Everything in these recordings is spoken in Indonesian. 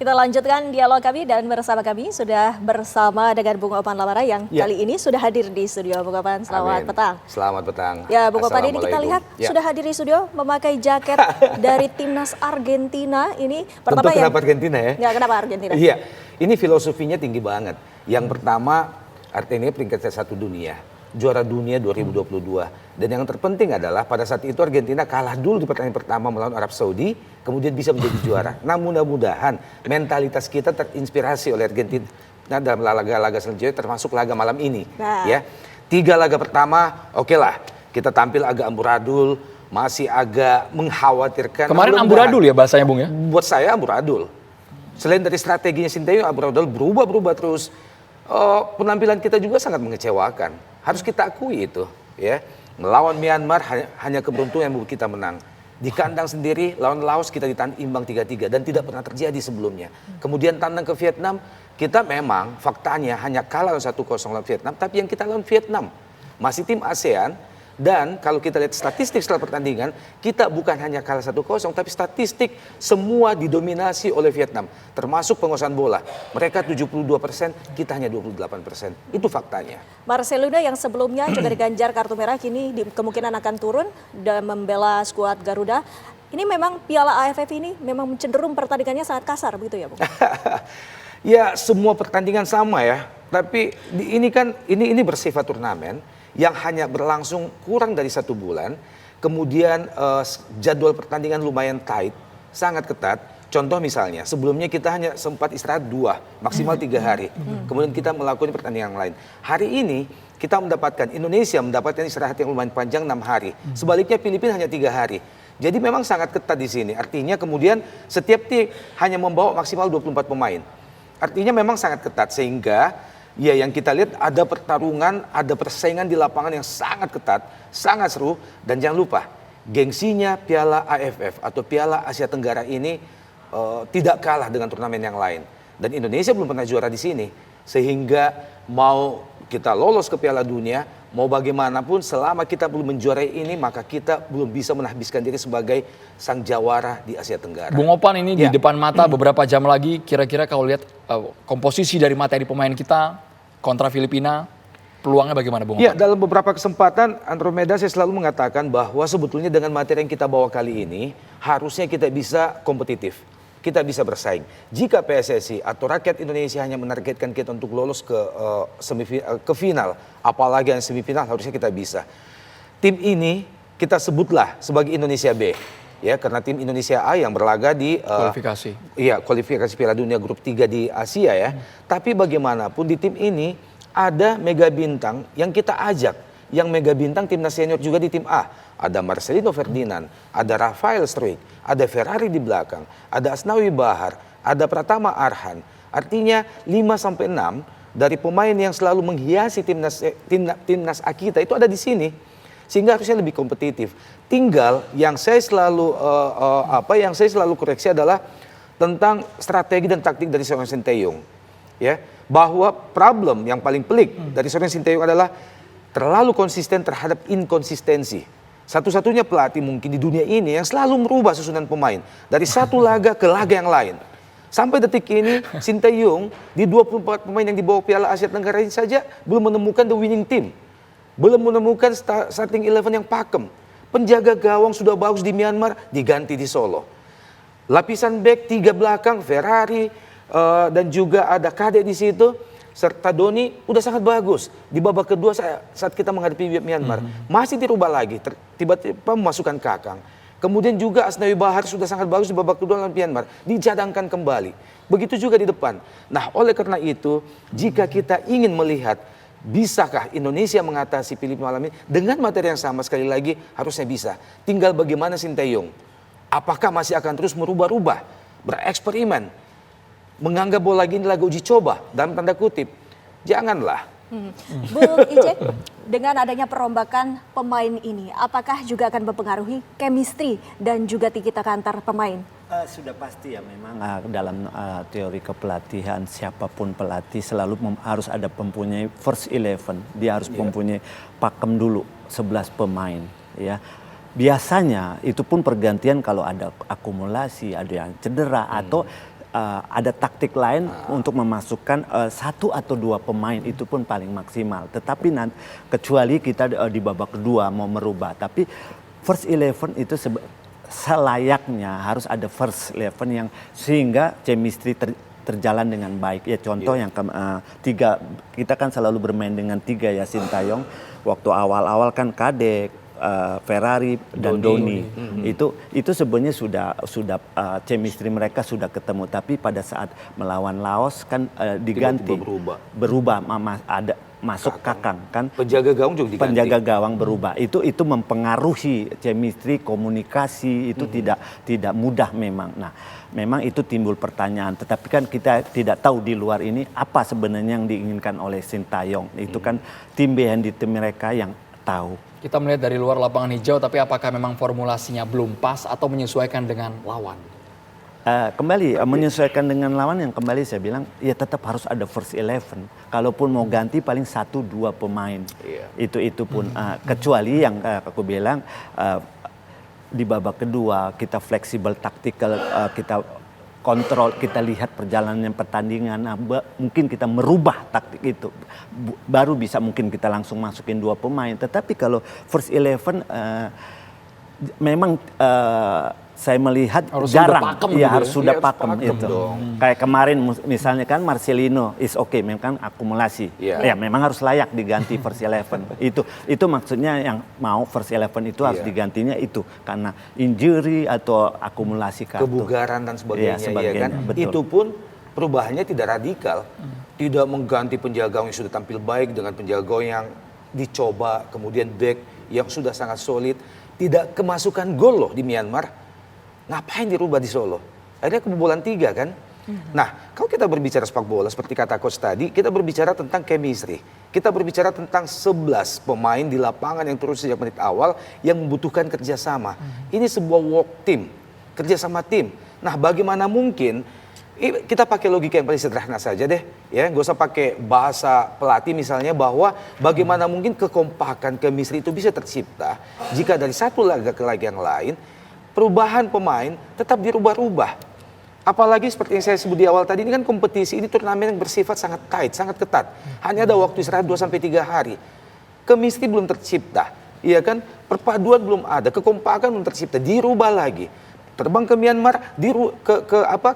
Kita lanjutkan dialog kami dan sudah bersama dengan Bung Opan Lamara yang kali ini sudah hadir di studio. Bung Opan, selamat petang. Selamat petang. Ya, Bung Opan, ini kita lihat sudah hadir di studio memakai jaket dari timnas Argentina. Ini pertama tentu kenapa Argentina ya? Ya, kenapa Argentina? Iya, ini filosofinya tinggi banget. Yang pertama, Argentina peringkat 1 dunia. Juara dunia 2022. Dan yang terpenting adalah pada saat itu Argentina kalah dulu di pertandingan pertama melawan Arab Saudi, kemudian bisa menjadi juara. Nah, mudah-mudahan mentalitas kita terinspirasi oleh Argentina dalam laga-laga selanjutnya, termasuk laga malam ini. Ya, 3 laga pertama, oke lah, kita tampil agak amburadul, masih agak mengkhawatirkan. Kemarin amburadul ya bahasanya, Bung ya? Buat saya amburadul. Selain dari strateginya Sinteyong, amburadul berubah terus. Penampilan kita juga sangat mengecewakan. Harus kita akui itu, ya. Melawan Myanmar hanya keberuntungan yang membuat kita menang. Di kandang sendiri lawan Laos kita ditahan imbang 3-3 dan tidak pernah terjadi sebelumnya. Kemudian tandang ke Vietnam, kita memang faktanya hanya kalah 1-0 lawan Vietnam, tapi yang kita lawan Vietnam masih tim ASEAN. Dan kalau kita lihat statistik setelah pertandingan, kita bukan hanya kalah 1-0, tapi statistik semua didominasi oleh Vietnam. Termasuk penguasaan bola. Mereka 72%, kita hanya 28%. Itu faktanya. Marcelino yang sebelumnya juga diganjar kartu merah, kini kemungkinan akan turun dan membela skuad Garuda. Ini memang Piala AFF ini memang cenderung pertandingannya sangat kasar, begitu ya, Bung? Ya, semua pertandingan sama ya. Tapi ini bersifat turnamen yang hanya berlangsung kurang dari 1 bulan, kemudian jadwal pertandingan lumayan tight, sangat ketat. Contoh misalnya, sebelumnya kita hanya sempat istirahat 2, maksimal 3 hari. Kemudian kita melakukan pertandingan yang lain. Hari ini kita Indonesia mendapatkan istirahat yang lumayan panjang 6 hari. Sebaliknya Filipina hanya 3 hari. Jadi memang sangat ketat di sini. Artinya kemudian setiap tim hanya membawa maksimal 24 pemain. Artinya memang sangat ketat sehingga ya yang kita lihat ada pertarungan, ada persaingan di lapangan yang sangat ketat, sangat seru. Dan jangan lupa, gengsinya Piala AFF atau Piala Asia Tenggara ini tidak kalah dengan turnamen yang lain. Dan Indonesia belum pernah juara di sini. Sehingga mau kita lolos ke Piala Dunia, mau bagaimanapun selama kita belum menjuarai ini, maka kita belum bisa menahbiskan diri sebagai sang jawara di Asia Tenggara. Bung Opan, ini di depan mata beberapa jam lagi, kira-kira kalau lihat komposisi dari materi pemain kita kontra Filipina, peluangnya bagaimana, Bung Opan? Ya, dalam beberapa kesempatan Andromeda saya selalu mengatakan bahwa sebetulnya dengan materi yang kita bawa kali ini, harusnya kita bisa kompetitif. Kita bisa bersaing. Jika PSSI atau rakyat Indonesia hanya menargetkan kita untuk lolos ke final, apalagi yang semifinal, harusnya kita bisa. Tim ini kita sebutlah sebagai Indonesia B, ya, karena tim Indonesia A yang berlaga di kualifikasi Piala Dunia grup 3 di Asia ya. Tapi bagaimanapun di tim ini ada mega bintang yang kita ajak, yang mega bintang timnas senior juga di tim A. Ada Marcelino Ferdinand, ada Rafael Struijk, ada Ferrari di belakang, ada Asnawi Bahar, ada Pratama Arhan. Artinya 5-6 dari pemain yang selalu menghiasi timnas A kita itu ada di sini. Sehingga harusnya lebih kompetitif. Tinggal yang saya selalu koreksi adalah tentang strategi dan taktik dari seorang Sinteyong. Ya, bahwa problem yang paling pelik dari seorang Sinteyong adalah terlalu konsisten terhadap inkonsistensi. Satu-satunya pelatih mungkin di dunia ini yang selalu merubah susunan pemain dari satu laga ke laga yang lain. Sampai detik ini Sinteyong di 24 pemain yang dibawa Piala Asia Tenggara ini saja belum menemukan the winning team. Belum menemukan starting 11 yang pakem. Penjaga gawang sudah bagus di Myanmar, diganti di Solo. Lapisan back 3 belakang, Ferrari dan juga ada Kade di situ. Serta Doni udah sangat bagus. Di babak kedua saat kita menghadapi Myanmar. Masih dirubah lagi, tiba-tiba memasukkan Kakang. Kemudian juga Asnawi Bahar sudah sangat bagus di babak kedua lawan Myanmar. Dijadangkan kembali. Begitu juga di depan. Nah, oleh karena itu, jika kita ingin melihat bisakah Indonesia mengatasi Filipina malam ini dengan materi yang sama, sekali lagi harusnya bisa. Tinggal bagaimana Sinteyong. Apakah masih akan terus merubah-rubah, bereksperimen, menganggap bola lagi ini lagu uji coba dalam tanda kutip. Janganlah. Bung Ijek, dengan adanya perombakan pemain ini, apakah juga akan mempengaruhi chemistry dan juga tiki-taka antar pemain? Sudah pasti ya, memang dalam teori kepelatihan siapapun pelatih selalu harus ada mempunyai first 11. Dia harus mempunyai pakem dulu 11 pemain ya. Biasanya itu pun pergantian kalau ada akumulasi, ada yang cedera atau ada taktik lain untuk memasukkan 1 atau 2 pemain, itu pun paling maksimal. Tetapi nanti kecuali kita di babak kedua mau merubah, tapi first 11 itu selayaknya harus ada first 11 yang sehingga chemistry terjalan dengan baik. Ya contoh yang tiga, kita kan selalu bermain dengan 3 ya, Sintayong. Waktu awal-awal kan Kadek, Ferrari dan Doni. Itu sebenarnya sudah chemistry mereka sudah ketemu, tapi pada saat melawan Laos kan diganti, berubah ada masuk Kakang kan, penjaga gawang juga diganti. Penjaga gawang berubah. Itu mempengaruhi chemistry, komunikasi itu tidak mudah memang. Nah, memang itu timbul pertanyaan, tetapi kan kita tidak tahu di luar ini apa sebenarnya yang diinginkan oleh Sintayong. Itu kan tim behind tim mereka yang tahu. Kita melihat dari luar lapangan hijau, tapi apakah memang formulasinya belum pas atau menyesuaikan dengan lawan? Kembali menyesuaikan dengan lawan, yang kembali saya bilang ya tetap harus ada first 11. Kalaupun mau ganti paling 1-2 pemain. Itu pun kecuali yang aku bilang di babak kedua kita fleksibel taktikal, kita kontrol, kita lihat perjalanan pertandingan, mungkin kita merubah taktik itu, baru bisa mungkin kita langsung masukin 2 pemain. Tetapi kalau first 11 memang saya melihat harus jarang, harus sudah ya, pakem itu. Kayak kemarin misalnya kan Marcelino is okay, memang akumulasi, ya memang harus layak diganti first 11. Itu maksudnya yang mau first 11 itu harus digantinya itu karena injury atau akumulasi kartu, kebugaran dan sebagainya, ya kan. Betul. Itu pun perubahannya tidak radikal, tidak mengganti penjaga yang sudah tampil baik dengan penjaga yang dicoba, kemudian back yang sudah sangat solid, tidak kemasukan gol loh di Myanmar. Ngapain dirubah di Solo? Akhirnya kebobolan 3 kan? Nah, kalau kita berbicara sepak bola seperti kata coach tadi, kita berbicara tentang chemistry. Kita berbicara tentang 11 pemain di lapangan yang terus sejak menit awal yang membutuhkan kerjasama. Ini sebuah work team, kerjasama tim. Nah, bagaimana mungkin kita pakai logika yang paling sederhana saja deh, ya, nggak usah pakai bahasa pelatih misalnya, bahwa bagaimana mungkin kekompakan chemistry itu bisa tercipta jika dari satu laga ke laga yang lain perubahan pemain tetap dirubah-rubah. Apalagi seperti yang saya sebut di awal tadi, ini kan kompetisi, ini turnamen yang bersifat sangat tight, sangat ketat. Hanya ada waktu istirahat 2-3 hari. Chemistry belum tercipta, iya kan? Perpaduan belum ada, kekompakan belum tercipta, dirubah lagi. Terbang ke Myanmar,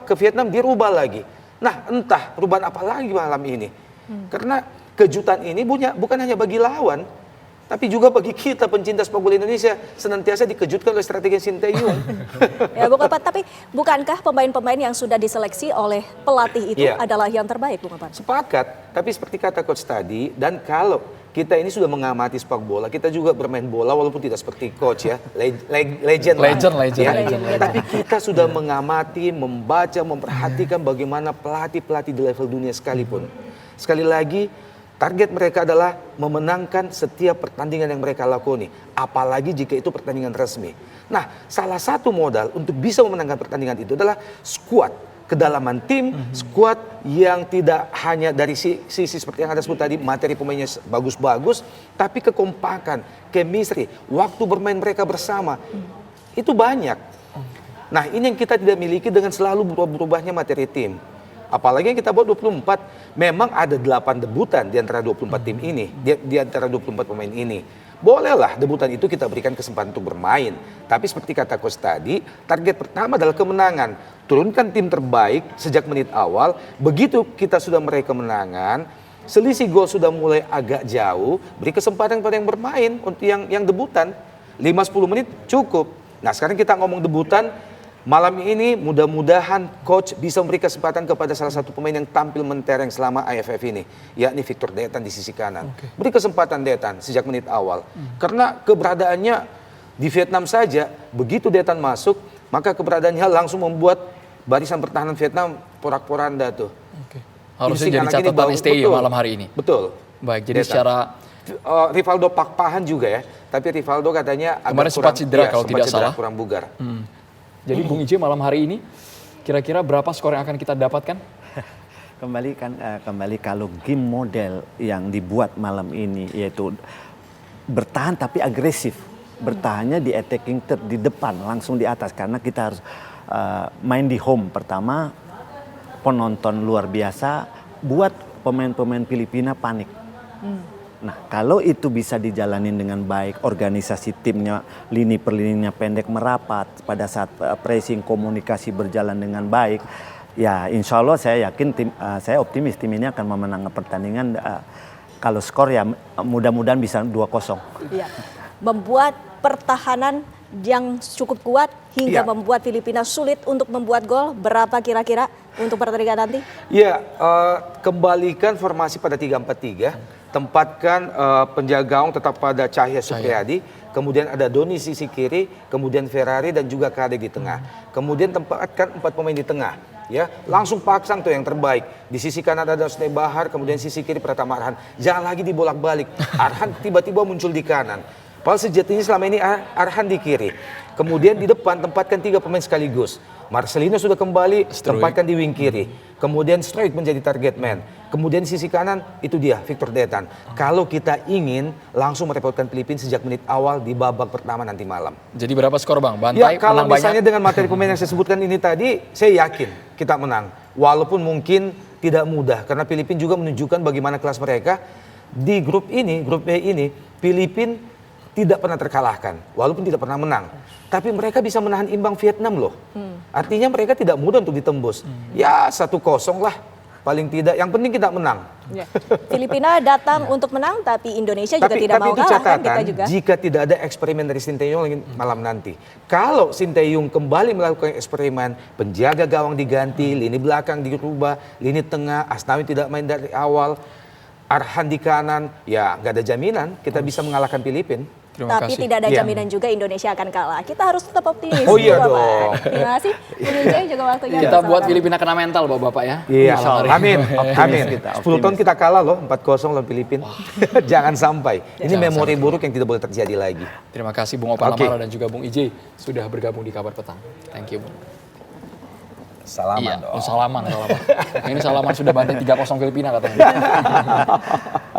ke Vietnam, dirubah lagi. Nah, entah perubahan apa lagi malam ini. Karena kejutan ini bukan hanya bagi lawan, tapi juga bagi kita pencinta sepak bola Indonesia, senantiasa dikejutkan oleh strategi Sintayong. Ya, Bung Apan, tapi bukankah pemain-pemain yang sudah diseleksi oleh pelatih itu adalah yang terbaik, Bung Apan? Sepakat, tapi seperti kata coach tadi, dan kalau kita ini sudah mengamati sepak bola, kita juga bermain bola walaupun tidak seperti coach ya, legend. Tapi kita sudah mengamati, membaca, memperhatikan bagaimana pelatih-pelatih di level dunia sekalipun. Sekali lagi, target mereka adalah memenangkan setiap pertandingan yang mereka lakoni. Apalagi jika itu pertandingan resmi. Nah, salah satu modal untuk bisa memenangkan pertandingan itu adalah squad. Kedalaman tim, squad yang tidak hanya dari sisi seperti yang ada sebut tadi, materi pemainnya bagus-bagus, tapi kekompakan, chemistry, waktu bermain mereka bersama, itu banyak. Nah, ini yang kita tidak miliki dengan selalu berubah-ubahnya materi tim. Apalagi yang kita buat 24, memang ada 8 debutan di antara 24 tim ini, di antara 24 pemain ini. Bolehlah debutan itu kita berikan kesempatan untuk bermain. Tapi seperti kata coach tadi, target pertama adalah kemenangan. Turunkan tim terbaik sejak menit awal, begitu kita sudah meraih kemenangan, selisih gol sudah mulai agak jauh, beri kesempatan kepada yang bermain untuk yang debutan. 5-10 menit cukup. Nah, sekarang kita ngomong debutan. Malam ini mudah-mudahan coach bisa memberi kesempatan kepada salah satu pemain yang tampil mentereng selama AFF ini, yakni Victor Detan di sisi kanan. Beri kesempatan Detan sejak menit awal. Karena keberadaannya di Vietnam saja, begitu Detan masuk, maka keberadaannya langsung membuat barisan pertahanan Vietnam porak-poranda tuh. Harusnya jadi catatan STI malam hari ini. Betul. Baik, jadi Detan. secara Rivaldo Pakpahan juga ya, tapi Rivaldo katanya agak kemarin sempat cedera kalau tidak salah. Kurang bugar. Jadi Bung Ije malam hari ini kira-kira berapa skor yang akan kita dapatkan? Kembali kalau game model yang dibuat malam ini yaitu bertahan tapi agresif. Bertahannya di attacking third, di depan langsung di atas, karena kita harus main di home pertama, penonton luar biasa, buat pemain-pemain Filipina panik. Nah, kalau itu bisa dijalanin dengan baik, organisasi timnya, lini per lininya pendek merapat, pada saat pressing komunikasi berjalan dengan baik, ya insya Allah saya yakin saya optimis tim ini akan memenangkan pertandingan. Kalau skor ya mudah-mudahan bisa 2-0. Iya. Membuat pertahanan yang cukup kuat hingga Iya. membuat Filipina sulit untuk membuat gol. Berapa kira-kira untuk pertandingan nanti? Ya, kembalikan formasi pada 3-4-3, tempatkan penjaga gawang tetap pada Cahya Supriyadi, kemudian ada Doni sisi kiri, kemudian Ferrari dan juga Kade di tengah. Kemudian tempatkan 4 pemain di tengah. Ya, langsung paksang tuh yang terbaik. Di sisi kanan ada Husni Bahar, kemudian sisi kiri Pratama Arhan. Jangan lagi dibolak-balik. Arhan tiba-tiba muncul di kanan. Padahal sejatinya selama ini Arhan di kiri. Kemudian di depan tempatkan 3 pemain sekaligus. Marcelino sudah kembali, tempatkan di wing kiri. Kemudian Stroik menjadi target man. Kemudian di sisi kanan itu dia Victor Detan. Kalau kita ingin langsung merepotkan Filipina sejak menit awal di babak pertama nanti malam. Jadi berapa skor Bang? Ya, Bantai kalau menang misalnya banyak. dengan materi pemain yang saya sebutkan ini tadi, saya yakin kita menang. Walaupun mungkin tidak mudah, karena Filipina juga menunjukkan bagaimana kelas mereka. Di grup ini, grup B ini, Filipina tidak pernah terkalahkan, walaupun tidak pernah menang. Tapi mereka bisa menahan imbang Vietnam loh. Artinya mereka tidak mudah untuk ditembus. Ya 1-0 lah, paling tidak. Yang penting kita menang. Ya. Filipina datang untuk menang, tapi Indonesia juga tidak mau itu kalah kan catatan kita juga. jika tidak ada eksperimen dari Sinteyong lagi malam nanti. Kalau Sinteyong kembali melakukan eksperimen, penjaga gawang diganti, lini belakang dirubah, lini tengah, Asnawi tidak main dari awal, Arhan di kanan, ya nggak ada jaminan kita bisa mengalahkan Filipina. Terima Tapi kasih. tidak ada Iya. jaminan juga Indonesia akan kalah. Kita harus tetap optimis. Oh iya Bapak. dong. Terima kasih. Bung Ijay juga waktunya. Kita bersama buat kami. Filipina kena mental Bapak ya. Iya, Malam hari ini. amin, amin. kita, 10 tahun kita kalah loh, 4-0 lawan Filipina. Jangan sampai. Ini Jangan memori buruk yang tidak boleh terjadi lagi. Terima kasih Bung Opa Oke. Lamara dan juga Bung Ijay sudah bergabung di Kabar Petang. Thank you Bung. Salaman Iya, dong. oh, salaman. Ini salaman sudah bantai 3-0 Filipina katanya.